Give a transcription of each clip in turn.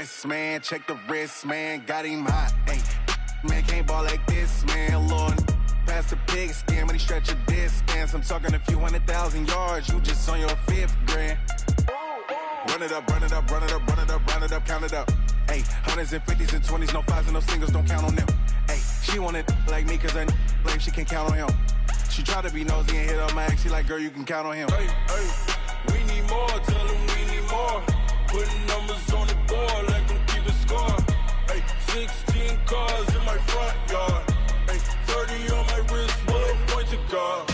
dress, man. Check the wrist, man. Got him hot. Hey, man, can't ball like this, man. Lord, past the pig skin when he stretch a distance. I'm talking a few 100,000 yards. You just on your 5th grand. Run it up, run it up, run it up, run it up, run it up, count it up. Hey, hundreds and 50s and 20s, no 5s and no singles, don't count on them. Hey, she want it like me, cause her lame, she can't count on him. She try to be nosy and hit up my ex, she like, girl, you can count on him. Hey, hey, we need more, tell them we need more. Putting numbers on the board, let them keep a score. Hey, 16 cars in my front yard. Hey, 30 on my wrist, bullet point to God.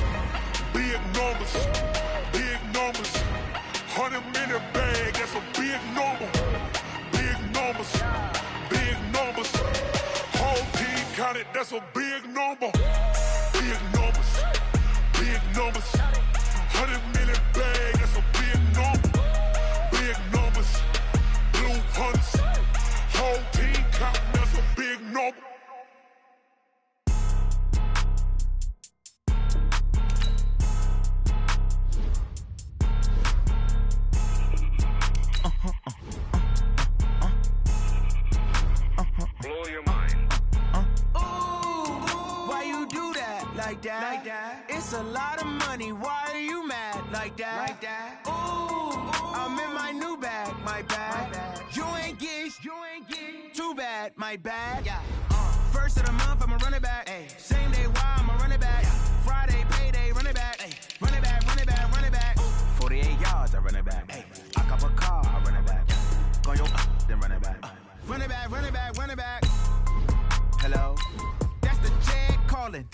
Big numbers, 100-minute bag, that's a big number. Big numbers, whole team counted, that's a big number. Big numbers, 100-minute bag, that's a big number. Big numbers, blue hunts, whole team counting, that's a big number. Blow your mind. Why you do that like that? It's a lot of money. Why are you mad like that? Ooh, I'm in my new bag, my bad. You ain't get too bad, my bad. First of the month, I'ma run it back. Same day, why I'ma run it back. Friday, payday, run it back. Run it back, run it back, run it back. 48 yards, I run it back. I cop a car, I run it back. Go yo, then run it back. Run it back, run it back, run it back. Hello? That's the jag calling.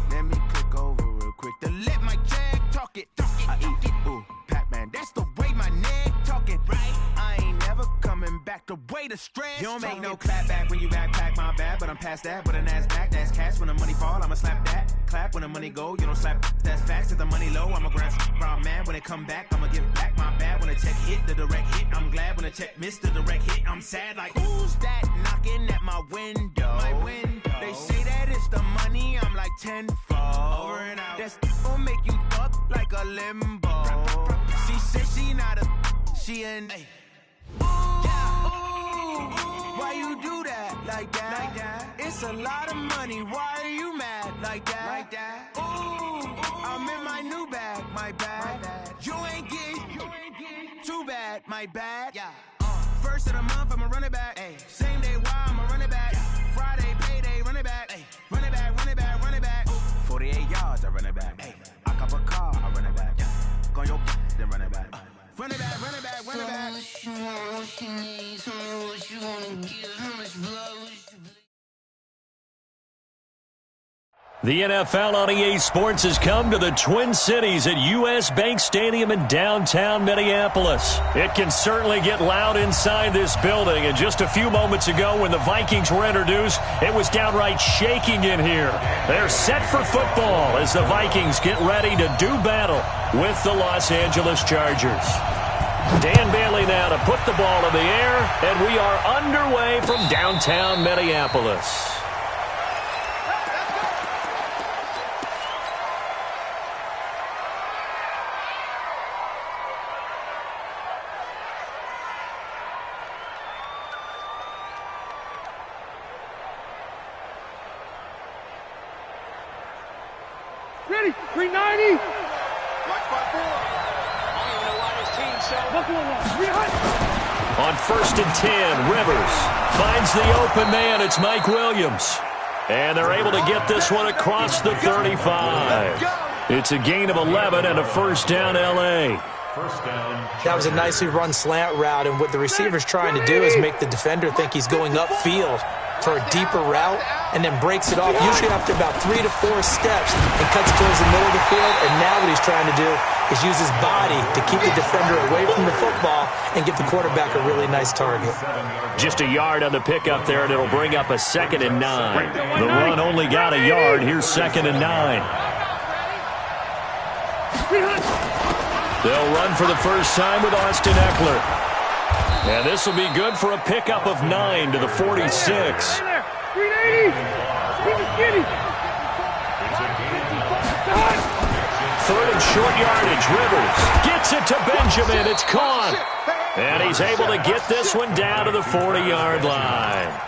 Let me click over real quick to let my jag talk it. I eat it, ooh, Pac-Man. That's the way my neck talking. Right? I ain't never coming back the way the stress. You don't make no clap back when you backpack, my bad. But I'm past that with a NASDAQ. That's cash when the money fall, I'ma slap that. Clap when the money go, you don't slap. That's facts. If the money low, I'ma grab brown man. When it come back, I'ma give back my bad. When the check hit, the direct hit, I'm glad. When the check missed the direct hit, I'm sad. Like, who's that knocking at my window? My window. They say that it's the money, I'm like tenfold. Over and out. That's gon' make you up like a limbo. She said she not a, she an. Ooh, why you do that like that? It's a lot of money, why are you mad like that? Ooh, I'm in my new bag, my bad. You ain't get too bad, my bad. First of the month, I'ma run it back. Same day, why I'ma run it back. Friday, payday, run it back. Run it back, run it back, run it back. 48 yards, I run it back. I cop a car, I run it back. Go yo, then run it back. Run it back, run it back, run it back. What you need, tell me what you wanna give, how much blood. The NFL on EA Sports has come to the Twin Cities at U.S. Bank Stadium in downtown Minneapolis. It can certainly get loud inside this building, and just a few moments ago when the Vikings were introduced, it was downright shaking in here. They're set for football as the Vikings get ready to do battle with the Los Angeles Chargers. Dan Bailey now to put the ball in the air, and we are underway from downtown Minneapolis. Ready, 390. Mark by 4. I don't even know why this team's so... On 1st and 10, Rivers finds the open man. It's Mike Williams. And they're able to get this one across the 35. It's a gain of 11 and a first down, L.A. That was a nicely run slant route, and what the receiver's trying to do is make the defender think he's going upfield for a deeper route, and then breaks it off, usually after about 3 to 4 steps, and cuts towards the middle of the field. And now what he's trying to do is use his body to keep the defender away from the football and give the quarterback a really nice target. Just a yard on the pickup there, and it'll bring up a 2nd and 9. The run only got a yard. Here's 2nd and 9. They'll run for the first time with Austin Eckler. And this will be good for a pickup of 9 to the 46. 3rd and short yardage. Rivers gets it to Benjamin. It's caught. And he's able to get this one down to the 40-yard line.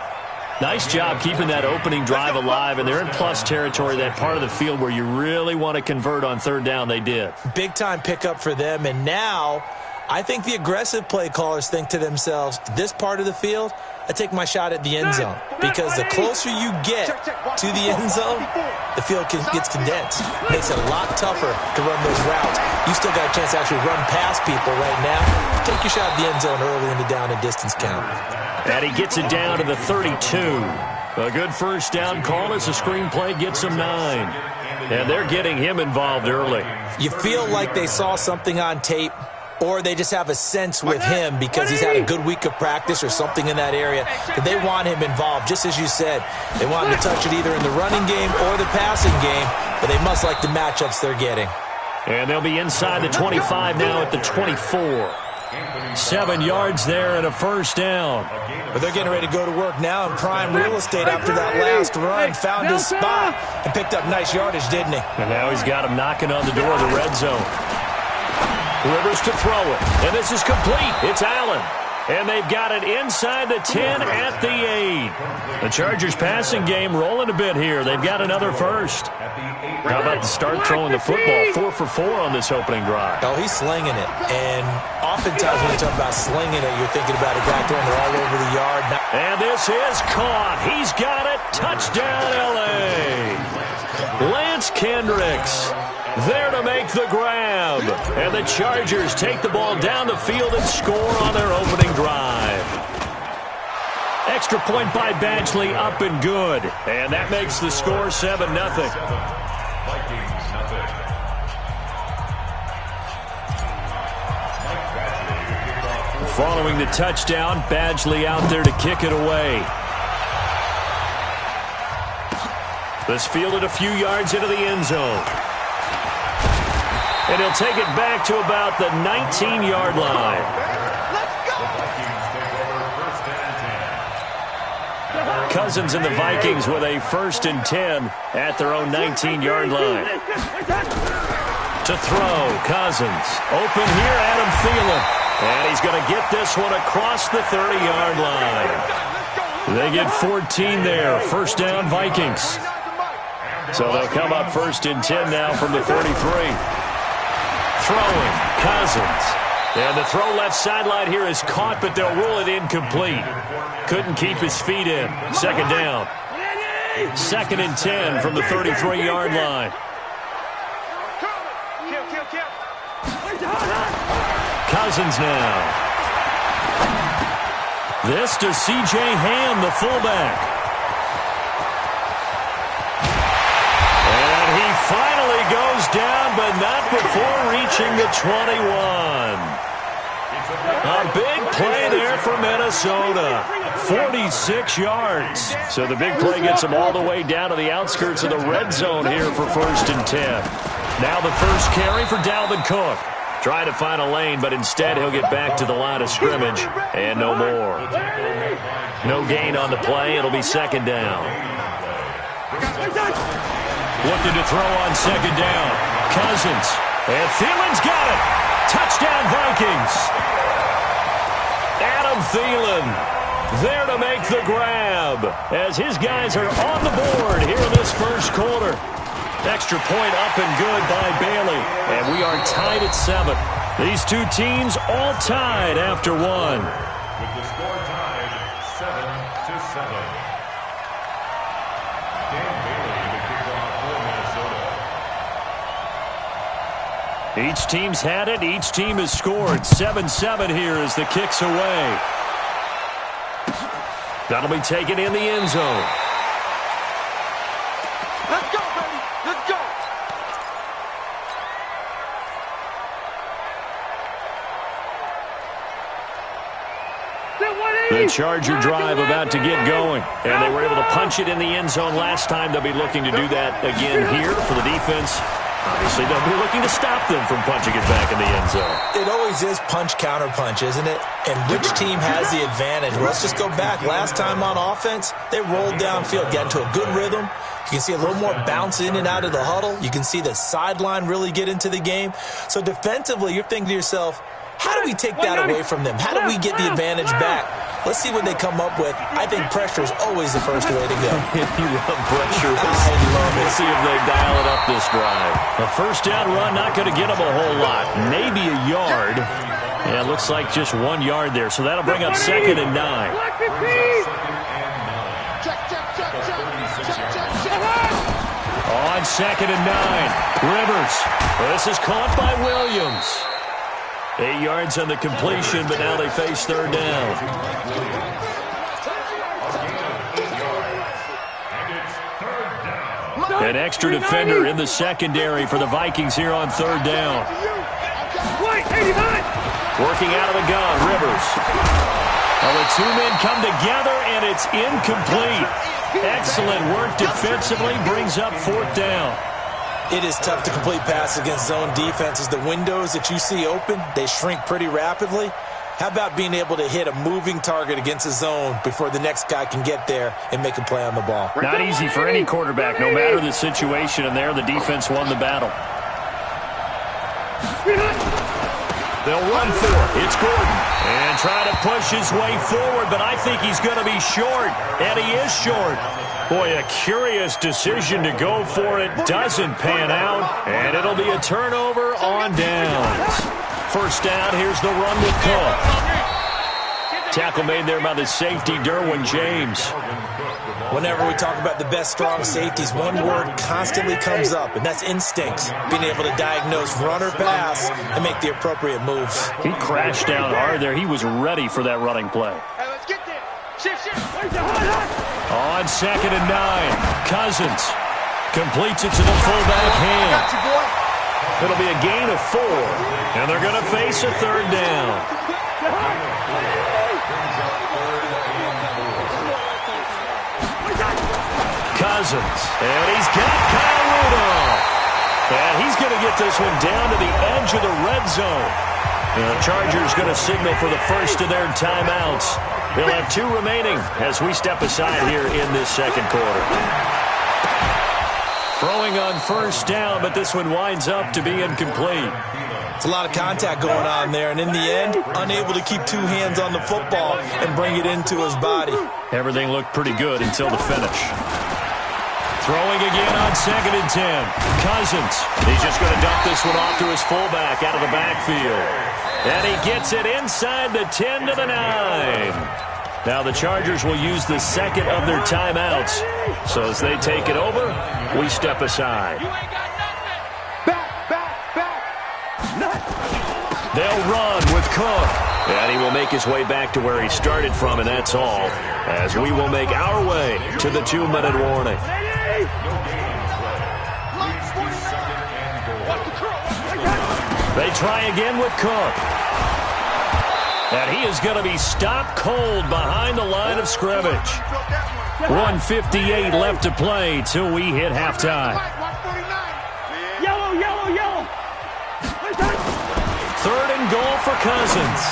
Nice job keeping that opening drive alive, and they're in plus territory, that part of the field where you really want to convert on third down. They did. Big-time pickup for them, and now I think the aggressive play callers think to themselves, this part of the field, I take my shot at the end zone, because the closer you get to the end zone, the field gets condensed. Makes it a lot tougher to run those routes. You still got a chance to actually run past people right now. Take your shot at the end zone early in the down and distance count. And he gets it down to the 32. A good first down call as the screenplay gets him 9. And they're getting him involved early. You feel like they saw something on tape, or they just have a sense with him because he's had a good week of practice or something in that area that they want him involved. Just as you said, they want him to touch it either in the running game or the passing game, but they must like the matchups they're getting. And they'll be inside the 25 now at the 24. 7 yards there and a first down. But they're getting ready to go to work now in prime real estate after that last run. Found his spot and picked up nice yardage, didn't he? And now he's got him knocking on the door of the red zone. Rivers to throw it. And this is complete. It's Allen. And they've got it inside the 10 at the 8. The Chargers passing game rolling a bit here. They've got another first. How about the start throwing the football? 4 for 4 on this opening drive. Oh, he's slinging it. And oftentimes when you talk about slinging it, you're thinking about a guy throwing it all over the yard. And this is caught. He's got it. Touchdown, L.A. Lance Kendricks there to make the grab. And the Chargers take the ball down the field and score on their opening drive. Extra point by Badgley, up and good. And that makes the score 7-0. Following the touchdown, Badgley out there to kick it away. This fielded a few yards into the end zone. And he'll take it back to about the 19-yard line. Cousins and the Vikings with a 1st and 10 at their own 19-yard line. To throw, Cousins. Open here, Adam Thielen. And he's going to get this one across the 30-yard line. They get 14 there. First down, Vikings. So they'll come up 1st and 10 now from the 33. Throwing, Cousins. And the throw left sideline here is caught, but they'll rule it incomplete. Couldn't keep his feet in. Second down. 2nd and 10 from the 33-yard line. Cousins now. This to C.J. Ham, the fullback. And he finally goes down, but not before reaching the 21. A big play there for Minnesota. 46 yards. So the big play gets them all the way down to the outskirts of the red zone here for 1st and 10. Now the first carry for Dalvin Cook. Trying to find a lane, but instead he'll get back to the line of scrimmage and no more. No gain on the play. It'll be 2nd down. Looking to throw on 2nd down. Cousins. And Thielen's got it. Touchdown, Vikings. Adam Thielen there to make the grab as his guys are on the board here in this first quarter. Extra point up and good by Bailey. And we are tied at 7. These two teams all tied after 1. With the score tied 7-7. Dan Bailey to kick off for Minnesota. Each team's had it. Each team has scored. 7-7 here as the kick's away. That'll be taken in the end zone. Let's go, baby. Let's go. The Charger drive about to get going. And they were able to punch it in the end zone last time. They'll be looking to do that again here for the defense. Obviously, they'll be looking to stop them from punching it back in the end zone. It always is punch-counter-punch, isn't it? And which team has the advantage? Well, let's just go back. Last time on offense, they rolled downfield, got into a good rhythm. You can see a little more bounce in and out of the huddle. You can see the sideline really get into the game. So defensively, you're thinking to yourself, How do we take that away from them? How do we get the advantage back? Let's see what they come up with. I think pressure is always the first way to go. You love pressure. I love it. Let's see if they dial it up this drive. A first down run, not going to get them a whole lot. Maybe a yard. Yeah, it looks like just 1 yard there. So that'll bring up 2nd and 9. On 2nd and 9. Rivers. This is caught by Williams. 8 yards on the completion, but now they face 3rd down. An extra defender in the secondary for the Vikings here on 3rd down. Working out of the gun, Rivers. Well, the 2 men come together, and it's incomplete. Excellent work defensively, brings up 4th down. It is tough to complete passes against zone defenses. The windows that you see open, they shrink pretty rapidly. How about being able to hit a moving target against a zone before the next guy can get there and make a play on the ball? Not easy for any quarterback, no matter the situation, and there the defense won the battle. They'll run for it. It's Gordon. And try to push his way forward, but I think he's going to be short. And he is short. Boy, a curious decision to go for it. Doesn't pan out. And it'll be a turnover on downs. First down, here's the run with Cook. Tackle made there by the safety, Derwin James. Whenever we talk about the best strong safeties, one word constantly comes up, and that's instincts. Being able to diagnose run or pass and make the appropriate moves. He crashed down hard there. He was ready for that running play. Hey, let's get there. Shift. On 2nd and 9, Cousins completes it to the fullback hand. It'll be a gain of 4, and they're going to face a 3rd down. Cousins, and he's got Kyle Rudolph. And he's going to get this one down to the edge of the red zone. The Chargers going to signal for the first of their timeouts. They'll have 2 remaining as we step aside here in this 2nd quarter. Throwing on first down, but this one winds up to be incomplete. It's a lot of contact going on there, and in the end, unable to keep 2 hands on the football and bring it into his body. Everything looked pretty good until the finish. Throwing again on 2nd and 10. Cousins. He's just going to dump this one off to his fullback out of the backfield. And he gets it inside the 10 to the 9. Now the Chargers will use the 2nd of their timeouts. So as they take it over, we step aside. They'll run with Cook. And he will make his way back to where he started from, and that's all. As we will make our way to the 2-minute warning. They try again with Cook. And he is going to be stopped cold behind the line of scrimmage. 1:58 left to play till we hit halftime. Yellow. 3rd and goal for Cousins.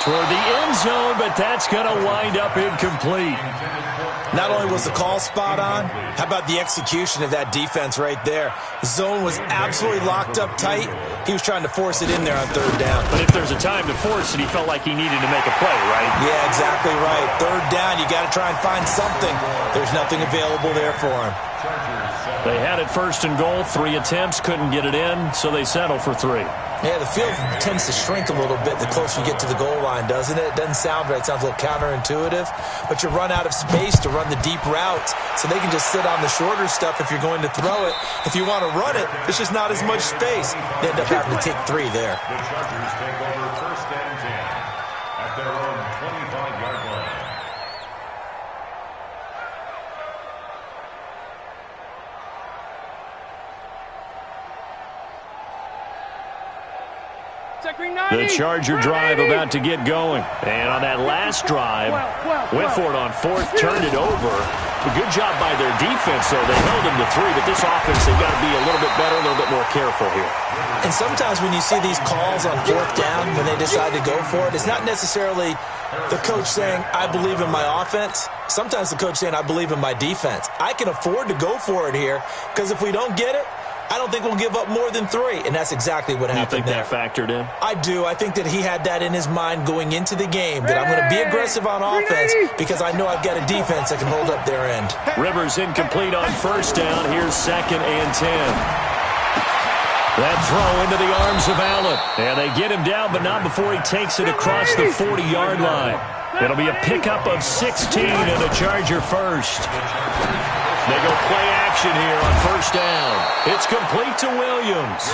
Toward the end zone, but that's going to wind up incomplete. Not only was the call spot on, how about the execution of that defense right there? The zone was absolutely locked up tight. He was trying to force it in there on 3rd down. But if there's a time to force it, he felt like he needed to make a play, right? Yeah, exactly right. 3rd down, you got to try and find something. There's nothing available there for him. They had it 1st and goal, 3 attempts, couldn't get it in, so they settle for 3. Yeah, the field tends to shrink a little bit the closer you get to the goal line, doesn't it? It doesn't sound right. It sounds a little counterintuitive. But you run out of space to run the deep routes, so they can just sit on the shorter stuff if you're going to throw it. If you want to run it, there's just not as much space. They end up having to take 3 there. The Chargers take over 1st and 10 at their own 25-yard line. The Charger drive about to get going. And on that last drive, went for it on 4th, turned it over. A good job by their defense, though. They held them to 3, but this offense, they've got to be a little bit better, a little bit more careful here. And sometimes when you see these calls on 4th down, when they decide to go for it, it's not necessarily the coach saying, I believe in my offense. Sometimes the coach saying, I believe in my defense. I can afford to go for it here, because if we don't get it, I don't think we'll give up more than 3, and that's exactly what happened there. You think that factored in? I do. I think that he had that in his mind going into the game, that I'm going to be aggressive on offense because I know I've got a defense that can hold up their end. Rivers incomplete on first down. Here's 2nd and 10. That throw into the arms of Allen. And they get him down, but not before he takes it across the 40-yard line. It'll be a pickup of 16 and a Charger first. They go play action here on first down. It's complete to Williams.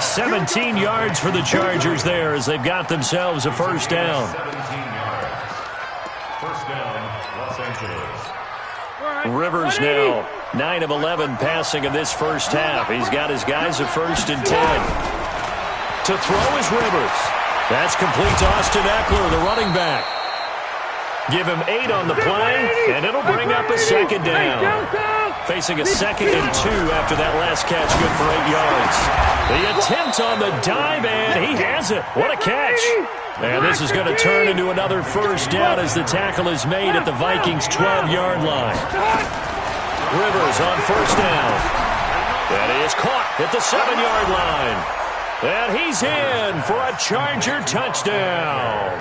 17 yards for the Chargers there as they've got themselves a first down. 17 yards. First down, Los Angeles. Rivers now 9 of 11 passing in this first half. He's got his guys at 1st and 10. To throw is Rivers. That's complete to Austin Eckler, the running back. Give him 8 on the play, and it'll bring up a 2nd down. Facing a 2nd and 2 after that last catch, good for 8 yards. The attempt on the dive, and he has it. What a catch. And this is going to turn into another first down as the tackle is made at the Vikings' 12-yard line. Rivers on first down. And he is caught at the 7-yard line. And he's in for a Charger touchdown.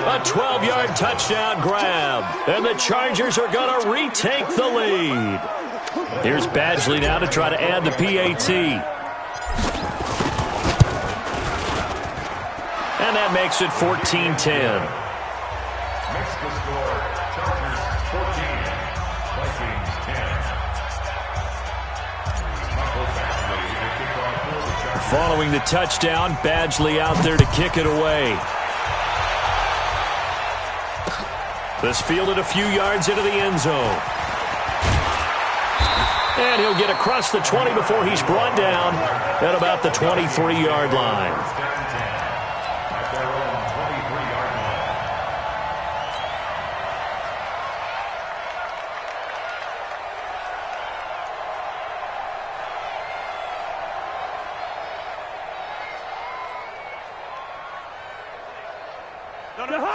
A 12-yard touchdown grab. And the Chargers are going to retake the lead. Here's Badgley now to try to add the PAT. And that makes it 14-10. Makes the score, Chargers 14, Vikings 10. Michael Badgley to kick off for the Chargers. Following the touchdown, Badgley out there to kick it away. This fielded a few yards into the end zone. And he'll get across the 20 before he's brought down at about the 23-yard line.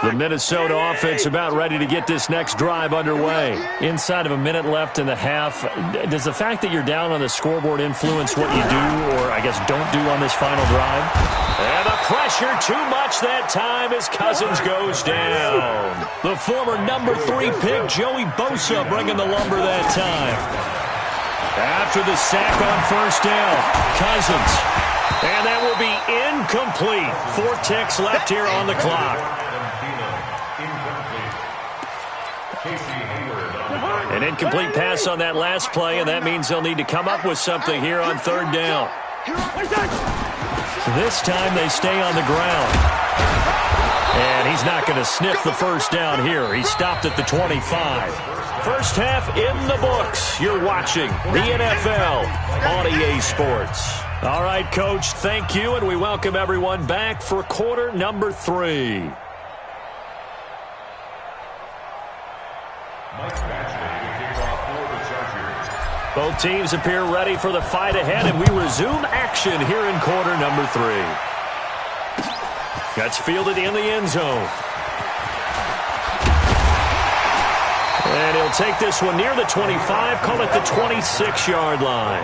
The Minnesota offense about ready to get this next drive underway. Inside of a minute left in the half, does the fact that you're down on the scoreboard influence what you do or, I guess, don't do on this final drive? And the pressure too much that time as Cousins goes down. The former number 3 pick, Joey Bosa, bringing the lumber that time. After the sack on first down, Cousins. And that will be incomplete. 4 ticks left here on the clock. An incomplete pass on that last play, and that means they'll need to come up with something here on 3rd down. This time they stay on the ground. And he's not going to sniff the first down here. He stopped at the 25. First half in the books. You're watching the NFL on EA Sports. All right, Coach, thank you, and we welcome everyone back for quarter number 3. Both teams appear ready for the fight ahead, and we resume action here in quarter number 3. That's fielded in the end zone. And he'll take this one near the 25, call it the 26-yard line.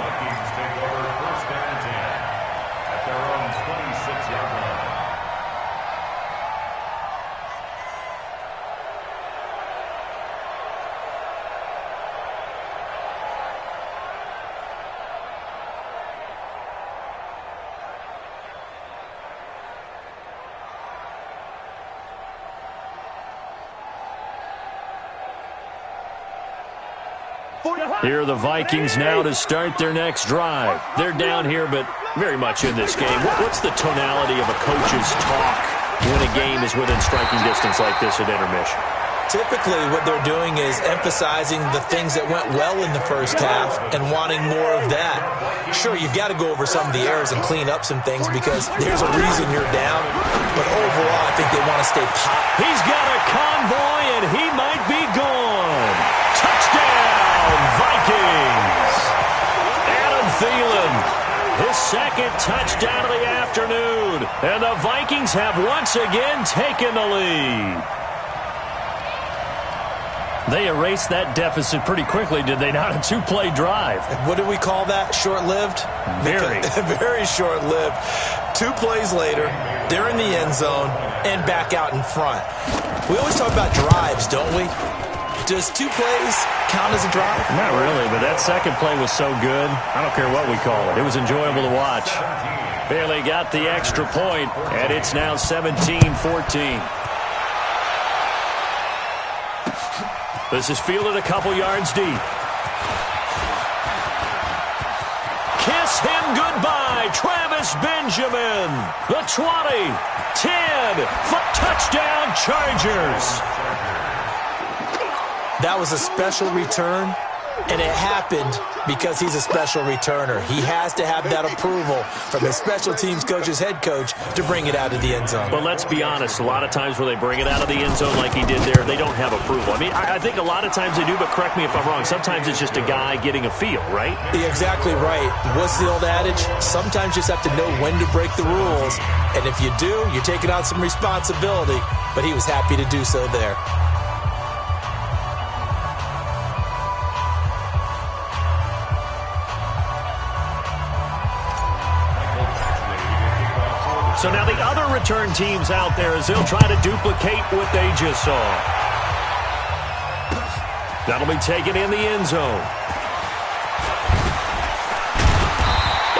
Here are the Vikings now to start their next drive. They're down here, but very much in this game. What's the tonality of a coach's talk when a game is within striking distance like this at intermission? Typically, what they're doing is emphasizing the things that went well in the first half and wanting more of that. Sure, you've got to go over some of the errors and clean up some things because there's a reason you're down. But overall, I think they want to stay hot. He's got a convoy, and he might be gone. Touchdown, Vikings. Adam Thielen, his 2nd touchdown of the afternoon. And the Vikings have once again taken the lead. They erased that deficit pretty quickly, did they not? A two-play drive. What do we call that? Short-lived? Very. Very short-lived. 2 plays later, they're in the end zone and back out in front. We always talk about drives, don't we? Does 2 plays count as a drive? Not really, but that second play was so good. I don't care what we call it. It was enjoyable to watch. Bailey got the extra point, and it's now 17-14. This is fielded a couple yards deep. Kiss him goodbye, Travis Benjamin. The 20, 10, touchdown Chargers. That was a special return, and it happened because he's a special returner. He has to have that approval from his special teams coach's head coach to bring it out of the end zone. But let's be honest, a lot of times when they bring it out of the end zone like he did there, they don't have approval. I mean, I think a lot of times they do, but correct me if I'm wrong. Sometimes it's just a guy getting a feel, right? You're exactly right. What's the old adage? Sometimes you just have to know when to break the rules. And if you do, you're taking on some responsibility. But he was happy to do so there. So now the other return teams out there as they'll try to duplicate what they just saw. That'll be taken in the end zone.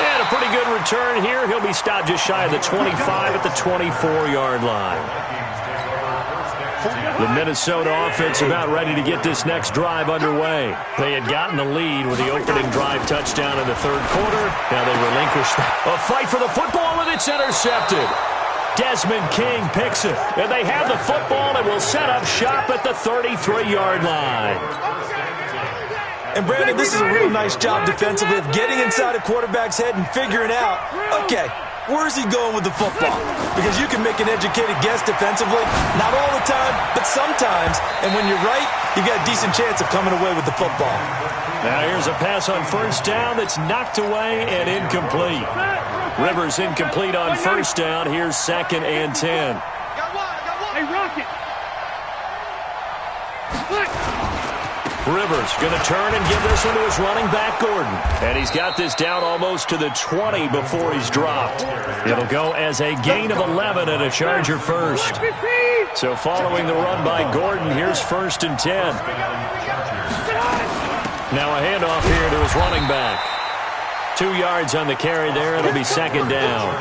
And a pretty good return here. He'll be stopped just shy of the 25 at the 24-yard line. The Minnesota offense about ready to get this next drive underway. They had gotten the lead with the opening drive touchdown in the third quarter. Now they relinquish a fight for the football, and it's intercepted. Desmond King picks it, and they have the football and will set up shop at the 33-yard line. And Brandon, this is a real nice job defensively of getting inside a quarterback's head and figuring out, okay, where's he going with the football? Because you can make an educated guess defensively. Not all the time, but sometimes. And when you're right, you've got a decent chance of coming away with the football. Now here's a pass on first down that's knocked away and incomplete. Rivers incomplete on first down. Here's 2nd and 10. Hey, Rocket. Rivers going to turn and give this one to his running back, Gordon. And he's got this down almost to the 20 before he's dropped. It'll go as a gain of 11 and a Charger first. So following the run by Gordon, here's 1st and 10. Now a handoff here to his running back. 2 yards on the carry there. It'll be 2nd down.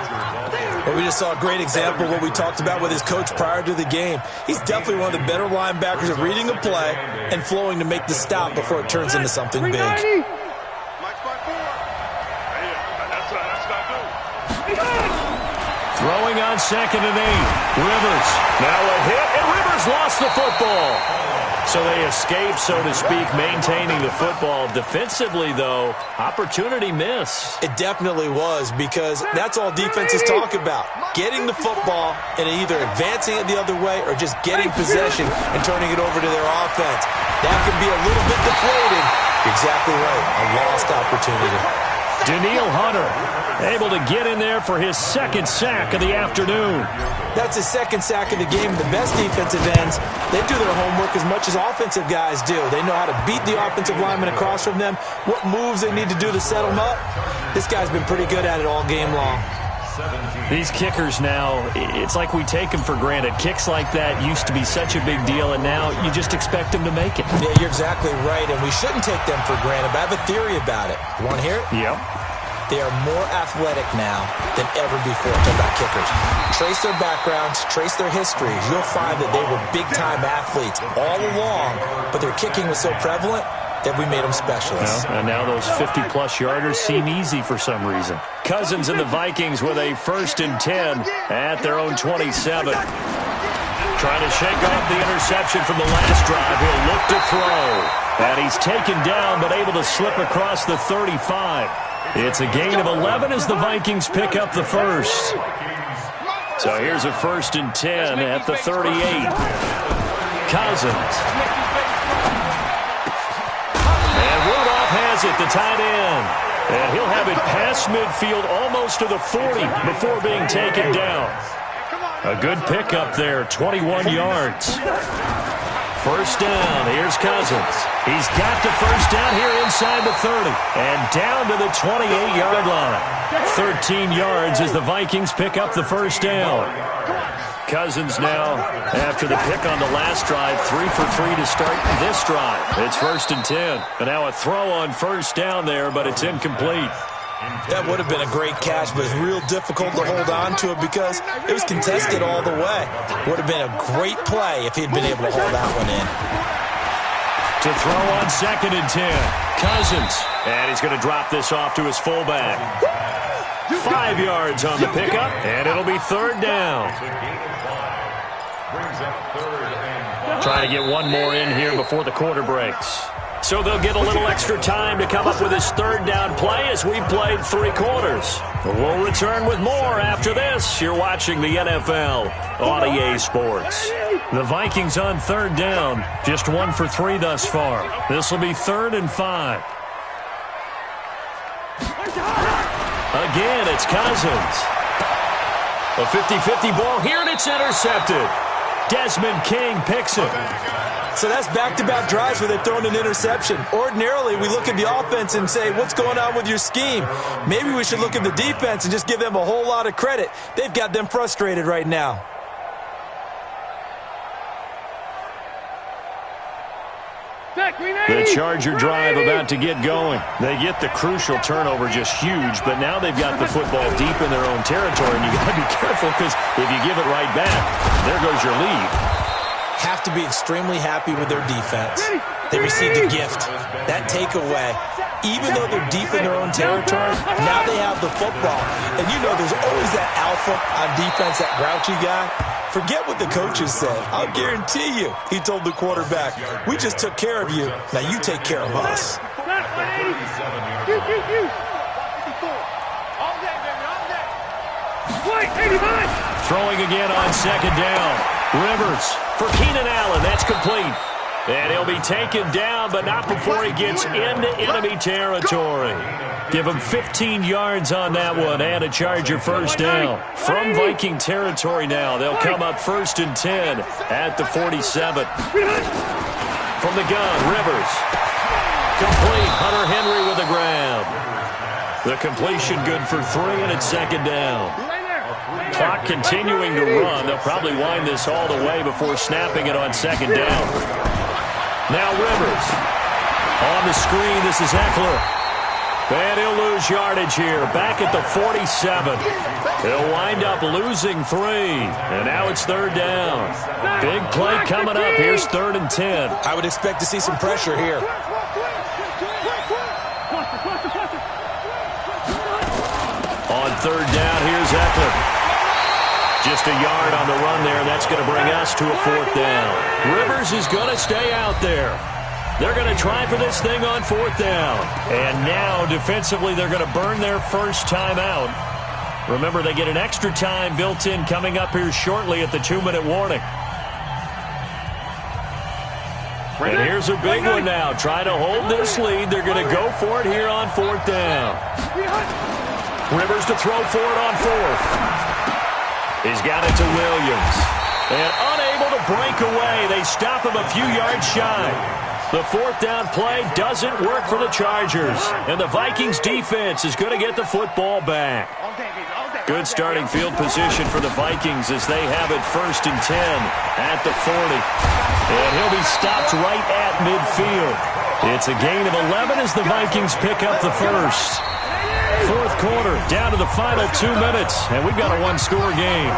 Well, we just saw a great example of what we talked about with his coach prior to the game. He's definitely one of the better linebackers at reading a play and flowing to make the stop before it turns into something big. Throwing on 2nd and 8. Rivers. Now a hit, and Rivers lost the football. So they escape, so to speak, maintaining the football. Defensively, though, opportunity miss. It definitely was, because that's all defenses talk about. Getting the football and either advancing it the other way or just getting possession and turning it over to their offense. That can be a little bit deflating. You're exactly right. A lost opportunity. Daniil Hunter able to get in there for his 2nd sack of the afternoon. That's his 2nd sack of the game. The best defensive ends, they do their homework as much as offensive guys do. They know how to beat the offensive lineman across from them, what moves they need to do to set them up. This guy's been pretty good at it all game long. These kickers now, it's like we take them for granted. Kicks like that used to be such a big deal, and now you just expect them to make it. Yeah, you're exactly right, and we shouldn't take them for granted, but I have a theory about it. You want to hear it? Yep. They are more athletic now than ever before. Talk about kickers. Trace their backgrounds, trace their histories. You'll find that they were big-time athletes all along, but their kicking was so prevalent that we made them specialists. Well, and now those 50-plus yarders seem easy for some reason. Cousins and the Vikings with a 1st and 10 at their own 27. Trying to shake off the interception from the last drive. He'll look to throw. And he's taken down, but able to slip across the 35. It's a gain of 11 as the Vikings pick up the first. So here's a 1st and 10 at the 38. Cousins. And Rudolph has it, the tight end. And he'll have it past midfield almost to the 40 before being taken down. A good pickup there, 21 yards. First down. Here's Cousins. He's got the first down here inside the 30. And down to the 28-yard line. 13 yards as the Vikings pick up the first down. Cousins now, after the pick on the last drive, 3 for 3 to start this drive. It's 1st and 10. And now a throw on first down there, but it's incomplete. That would have been a great catch, but it's real difficult to hold on to it because it was contested all the way. Would have been a great play if he'd been able to hold that one in. To throw on 2nd and 10. Cousins. And he's going to drop this off to his fullback. 5 yards on the pickup, and it'll be 3rd down. Trying to get one more in here before the quarter breaks. So they'll get a little extra time to come up with his 3rd down play as we've played 3 quarters. We'll return with more after this. You're watching the NFL on EA Sports. The Vikings on 3rd down, just 1 for 3 thus far. This will be 3rd and 5. Again, it's Cousins. A 50-50 ball here, and it's intercepted. Desmond King picks it. So that's back-to-back drives where they've thrown an interception. Ordinarily, we look at the offense and say, what's going on with your scheme? Maybe we should look at the defense and just give them a whole lot of credit. They've got them frustrated right now. The Charger drive about to get going. They get the crucial turnover, just huge, but now they've got the football deep in their own territory, and you got to be careful because if you give it right back, there goes your lead. Have to be extremely happy with their defense. They received a gift. That takeaway, even though they're deep in their own territory, now they have the football. And you know there's always that alpha on defense, that grouchy guy. Forget what the coaches said. I'll guarantee you, he told the quarterback, we just took care of you. Now you take care of us. Throwing again on 2nd down. Rivers for Keenan Allen. That's complete. And he'll be taken down, but not before he gets into enemy territory. Give him 15 yards on that one and a Charger first down. From Viking territory now, they'll come up 1st and 10 at the 47. From the gun, Rivers. Complete. Hunter Henry with a grab. The completion good for 3, and it's 2nd down. Clock continuing to run. They'll probably wind this all the way before snapping it on 2nd down. Now Rivers. On the screen, this is Eckler. And he'll lose yardage here. Back at the 47. He'll wind up losing 3. And now it's 3rd down. Big play coming up. Here's 3rd and 10. I would expect to see some pressure here. On 3rd down, here's Eckler. Just a yard on the run there. That's going to bring us to a 4th down. Rivers is going to stay out there. They're going to try for this thing on 4th down. And now, defensively, they're going to burn their first time out. Remember, they get an extra time built in coming up here shortly at the 2-minute warning. And here's a big one now. Trying to hold this lead. They're going to go for it here on 4th down. Rivers to throw for it on 4th. He's got it to Williams. And unable to break away. They stop him a few yards shy. The 4th down play doesn't work for the Chargers. And the Vikings defense is going to get the football back. Good starting field position for the Vikings as they have it 1st and 10 at the 40. And he'll be stopped right at midfield. It's a gain of 11 as the Vikings pick up the first. 4th quarter, down to the final 2 minutes, and we've got a 1-score game.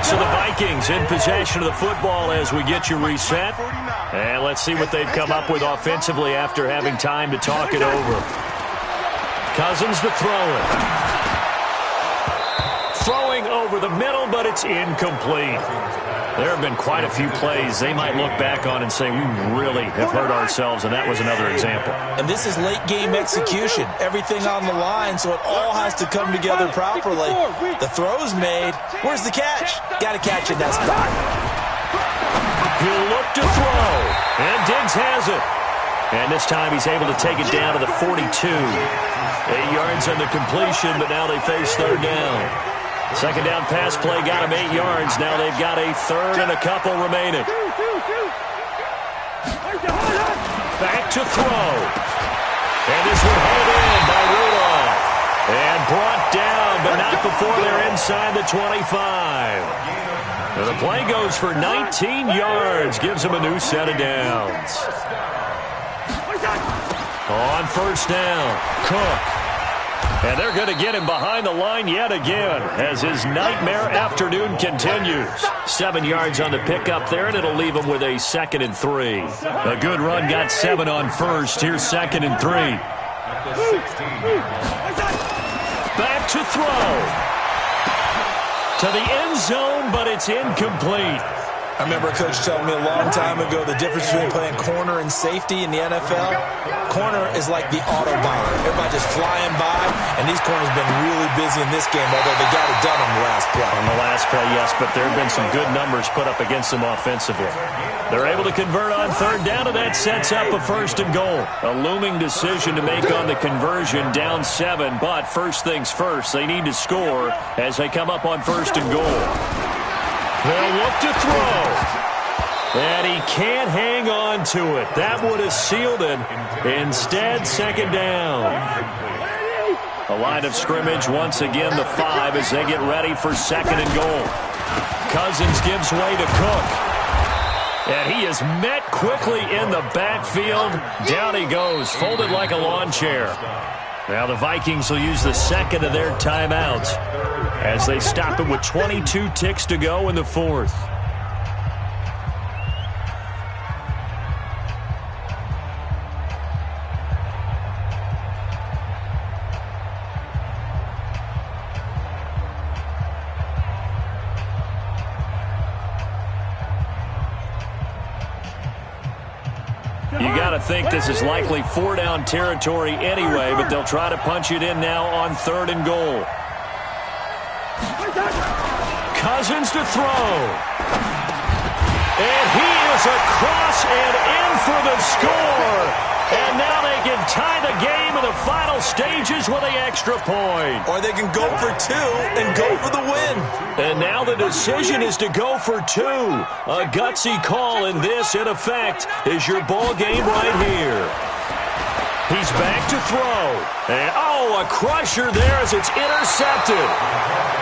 So the Vikings in possession of the football as we get you reset. And let's see what they've come up with offensively after having time to talk it over. Cousins to throw it. Throwing over the middle, but it's incomplete. There have been quite a few plays they might look back on and say, we really have hurt ourselves, and that was another example. And this is late-game execution. Everything on the line, so it all has to come together properly. The throw's made. Where's the catch? Got to catch in that spot. He'll look to throw, and Diggs has it. And this time he's able to take it down to the 42. 8 yards on the completion, but now they face 3rd down. 2nd down pass play got him 8 yards. Now they've got a 3rd and a couple remaining. to throw. And this one held in by Rudolph. And brought down, but not before they're inside the 25. And the play goes for 19 yards. Gives them a new set of downs. On first down, Cook. And they're going to get him behind the line yet again as his nightmare afternoon continues. 7 yards on the pickup there, and it'll leave him with a 2nd and 3. A good run got 7 on first. Here's 2nd and 3. Back to throw. To the end zone, but it's incomplete. I remember a coach telling me a long time ago the difference between playing corner and safety in the NFL. Corner is like the Autobahn. Everybody just flying by, and these corners have been really busy in this game, although they got it done on the last play. On the last play, yes, but there have been some good numbers put up against them offensively. They're able to convert on third down, and that sets up a 1st and goal. A looming decision to make on the conversion, down 7, but first things first, they need to score as they come up on 1st and goal. They'll look to throw. And he can't hang on to it. That would have sealed it. Instead, 2nd down. A line of scrimmage, once again, the 5 as they get ready for 2nd and goal. Cousins gives way to Cook. And he is met quickly in the backfield. Down he goes, folded like a lawn chair. Now the Vikings will use the 2nd of their timeouts as they stop it with 22 ticks to go in the 4th. You got to think this is likely 4-down territory anyway, but they'll try to punch it in now on 3rd and goal. Cousins to throw. And he is across and in for the score. And now they can tie the game in the final stages with the extra point. Or they can go for 2 and go for the win. And now the decision is to go for 2. A gutsy call, and this, in effect, is your ball game right here. He's back to throw. And, a crusher there as it's intercepted.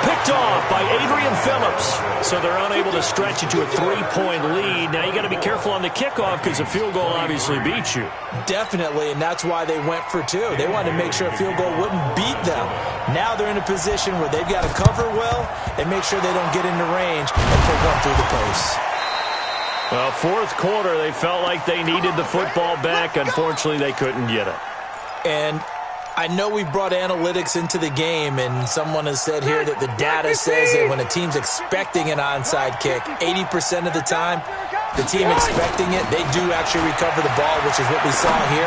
Picked off by Adrian Phillips. So they're unable to stretch it to a 3-point lead. Now you got to be careful on the kickoff because a field goal obviously beats you. Definitely, and that's why they went for 2. They wanted to make sure a field goal wouldn't beat them. Now they're in a position where they've got to cover well and make sure they don't get into range and put one through the post. Well, 4th quarter, they felt like they needed the football back. Unfortunately, they couldn't get it. And I know we've brought analytics into the game, and someone has said here that the data says that when a team's expecting an onside kick, 80% of the time, the team expecting it, they do actually recover the ball, which is what we saw here.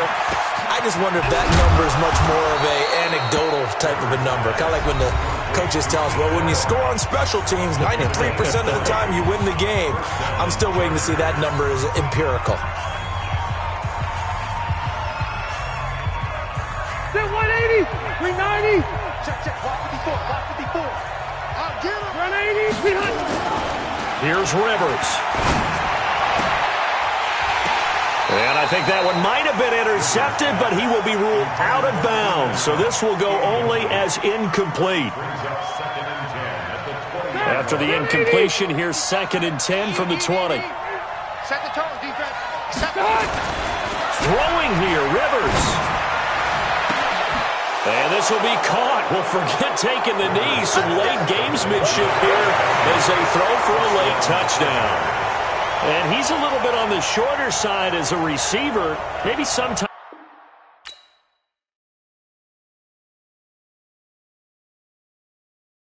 I just wonder if that number is much more of a anecdotal type of a number. Kind of like when the coaches tell us, well, when you score on special teams, 93% of the time you win the game. I'm still waiting to see that number is empirical. 180, 390. Check, 554. I'll get him. 180, 300. Here's Rivers. And I think that one might have been intercepted, but he will be ruled out of bounds. So this will go only as incomplete. After the incompletion, here's 2nd and 10 from the 20. Set the tone, defense. Throwing here, Rivers. And this will be caught. Well, forget taking the knee. Some late gamesmanship here as they throw for a late touchdown. And he's a little bit on the shorter side as a receiver. Maybe sometimes.